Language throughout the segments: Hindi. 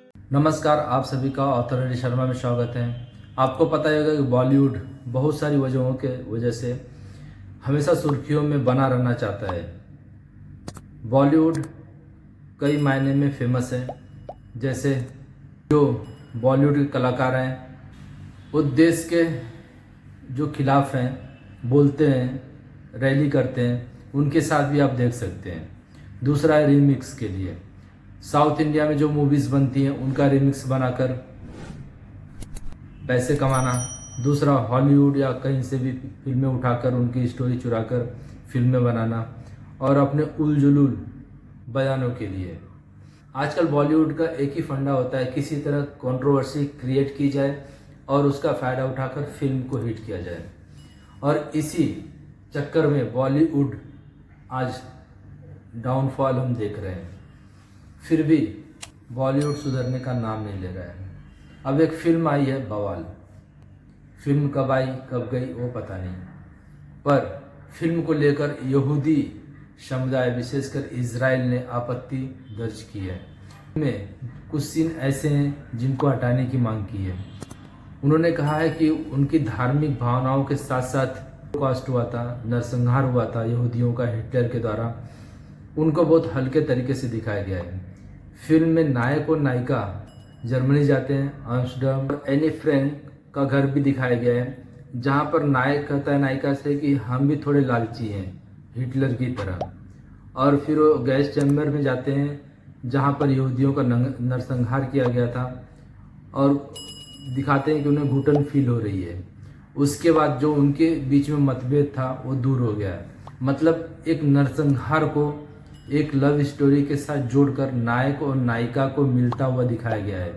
नमस्कार, आप सभी का ऑथोरिटी शर्मा में स्वागत है। आपको पता ही होगा कि बॉलीवुड बहुत सारी वजहों के वजह से हमेशा सुर्खियों में बना रहना चाहता है। बॉलीवुड कई मायने में फेमस है। जैसे जो बॉलीवुड के कलाकार हैं वो देश के जो खिलाफ हैं, बोलते हैं, रैली करते हैं, उनके साथ भी आप देख सकते हैं। दूसरा है रीमिक्स के लिए। साउथ इंडिया में जो मूवीज़ बनती हैं उनका रिमिक्स बनाकर पैसे कमाना। दूसरा हॉलीवुड या कहीं से भी फिल्में उठाकर उनकी स्टोरी चुराकर फिल्में बनाना और अपने उलझुलूल बयानों के लिए। आजकल बॉलीवुड का एक ही फंडा होता है, किसी तरह कंट्रोवर्सी क्रिएट की जाए और उसका फ़ायदा उठाकर फिल्म को हिट किया जाए। और इसी चक्कर में बॉलीवुड आज डाउनफॉल हम देख रहे हैं। फिर भी बॉलीवुड सुधरने का नाम नहीं ले रहा है। अब एक फिल्म आई है बवाल। फिल्म कब आई कब गई वो पता नहीं, पर फिल्म को लेकर यहूदी समुदाय विशेषकर इजराइल ने आपत्ति दर्ज की है। में कुछ सीन ऐसे हैं जिनको हटाने की मांग की है। उन्होंने कहा है कि उनकी धार्मिक भावनाओं के साथ साथ कॉस्ट हुआ था, नरसंहार हुआ था यहूदियों का हिटलर के द्वारा, उनको बहुत हल्के तरीके से दिखाया गया है। फिल्म में नायक और नायिका जर्मनी जाते हैं, आम्स्टर्डम। एनी फ्रैंक का घर भी दिखाया गया है, जहाँ पर नायक कहता है नायिका से कि हम भी थोड़े लालची हैं हिटलर की तरह। और फिर वो गैस चैम्बर में जाते हैं जहाँ पर यहूदियों का नरसंहार किया गया था और दिखाते हैं कि उन्हें घुटन फील हो रही है। उसके बाद जो उनके बीच में मतभेद था वो दूर हो गया। मतलब एक नरसंहार को एक लव स्टोरी के साथ जोड़कर नायक और नायिका को मिलता हुआ दिखाया गया है।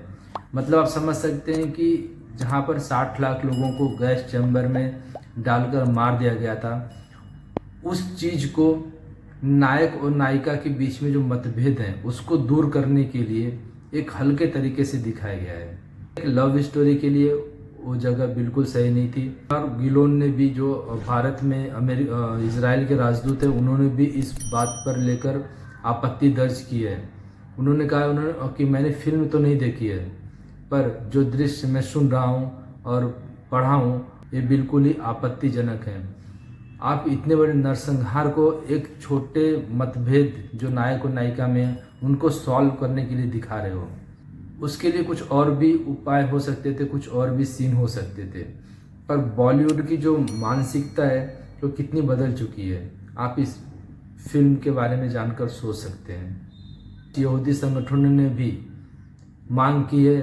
मतलब आप समझ सकते हैं कि जहाँ पर 60 लाख लोगों को गैस चैम्बर में डालकर मार दिया गया था, उस चीज़ को नायक और नायिका के बीच में जो मतभेद हैं उसको दूर करने के लिए एक हल्के तरीके से दिखाया गया है। एक लव स्टोरी के लिए वो जगह बिल्कुल सही नहीं थी। और गिलोन ने भी, जो भारत में इजराइल के राजदूत हैं, उन्होंने भी इस बात पर लेकर आपत्ति दर्ज की है। उन्होंने कहा कि मैंने फिल्म तो नहीं देखी है, पर जो दृश्य मैं सुन रहा हूँ और पढ़ा हूँ ये बिल्कुल ही आपत्तिजनक है। आप इतने बड़े नरसंहार को एक छोटे मतभेद जो नायक और नायिका में है उनको सॉल्व करने के लिए दिखा रहे हो। उसके लिए कुछ और भी उपाय हो सकते थे, कुछ और भी सीन हो सकते थे। पर बॉलीवुड की जो मानसिकता है वो कितनी बदल चुकी है, आप इस फिल्म के बारे में जानकर सोच सकते हैं। यहूदी संगठनों ने भी मांग की है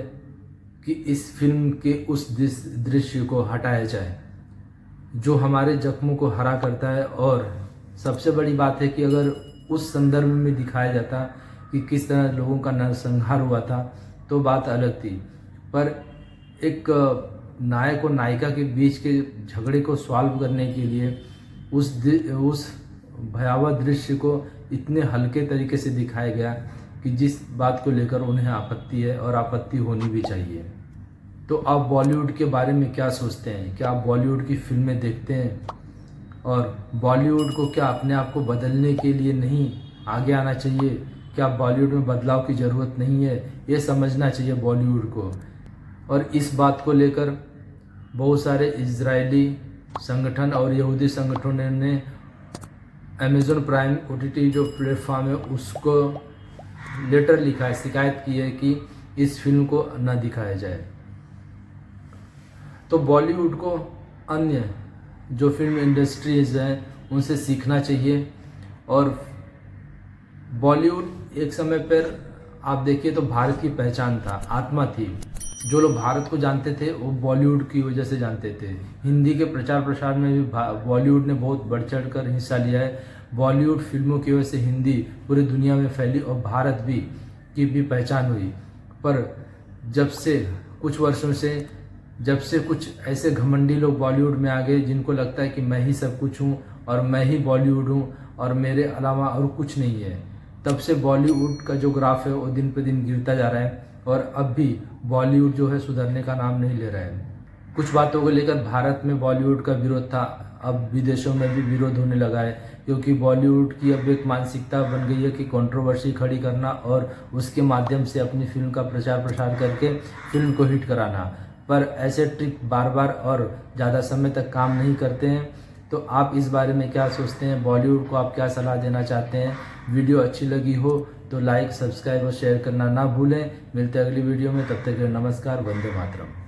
कि इस फिल्म के उस दृश्य को हटाया जाए जो हमारे जख्मों को हरा करता है। और सबसे बड़ी बात है कि अगर उस संदर्भ में दिखाया जाता कि किस तरह लोगों का नरसंहार हुआ था तो बात अलग थी। पर एक नायक और नायिका के बीच के झगड़े को सॉल्व करने के लिए उस भयावह दृश्य को इतने हल्के तरीके से दिखाया गया कि जिस बात को लेकर उन्हें आपत्ति है और आपत्ति होनी भी चाहिए। तो आप बॉलीवुड के बारे में क्या सोचते हैं? क्या आप बॉलीवुड की फिल्में देखते हैं? और बॉलीवुड को क्या अपने आप को बदलने के लिए नहीं आगे आना चाहिए? क्या बॉलीवुड में बदलाव की ज़रूरत नहीं है? ये समझना चाहिए बॉलीवुड को। और इस बात को लेकर बहुत सारे इजरायली संगठन और यहूदी संगठनों ने अमेज़न प्राइम OTT जो प्लेटफॉर्म है उसको लेटर लिखा है, शिकायत की है कि इस फिल्म को न दिखाया जाए। तो बॉलीवुड को अन्य जो फिल्म इंडस्ट्रीज हैं उनसे सीखना चाहिए। और बॉलीवुड एक समय पर आप देखिए तो भारत की पहचान था, आत्मा थी। जो लोग भारत को जानते थे वो बॉलीवुड की वजह से जानते थे। हिंदी के प्रचार प्रसार में भी बॉलीवुड ने बहुत बढ़ चढ़ कर हिस्सा लिया है। बॉलीवुड फिल्मों की वजह से हिंदी पूरी दुनिया में फैली और भारत की भी पहचान हुई। पर जब से कुछ वर्षों से जब से कुछ ऐसे घमंडी लोग बॉलीवुड में आ गए जिनको लगता है कि मैं ही सब कुछ हूँ और मैं ही बॉलीवुड हूँ और मेरे अलावा और कुछ नहीं है, तब से बॉलीवुड का जो ग्राफ है वो दिन पे दिन गिरता जा रहा है। और अब भी बॉलीवुड जो है सुधरने का नाम नहीं ले रहा है। कुछ बातों को लेकर भारत में बॉलीवुड का विरोध था, अब विदेशों में भी विरोध होने लगा है क्योंकि बॉलीवुड की अब एक मानसिकता बन गई है कि कंट्रोवर्सी खड़ी करना और उसके माध्यम से अपनी फिल्म का प्रचार प्रसार करके फिल्म को हिट कराना। पर ऐसे ट्रिक बार बार और ज़्यादा समय तक काम नहीं करते हैं। तो आप इस बारे में क्या सोचते हैं? बॉलीवुड को आप क्या सलाह देना चाहते हैं? वीडियो अच्छी लगी हो तो लाइक, सब्सक्राइब और शेयर करना ना भूलें। मिलते हैं अगली वीडियो में, तब तक के लिए नमस्कार, वंदे मातरम।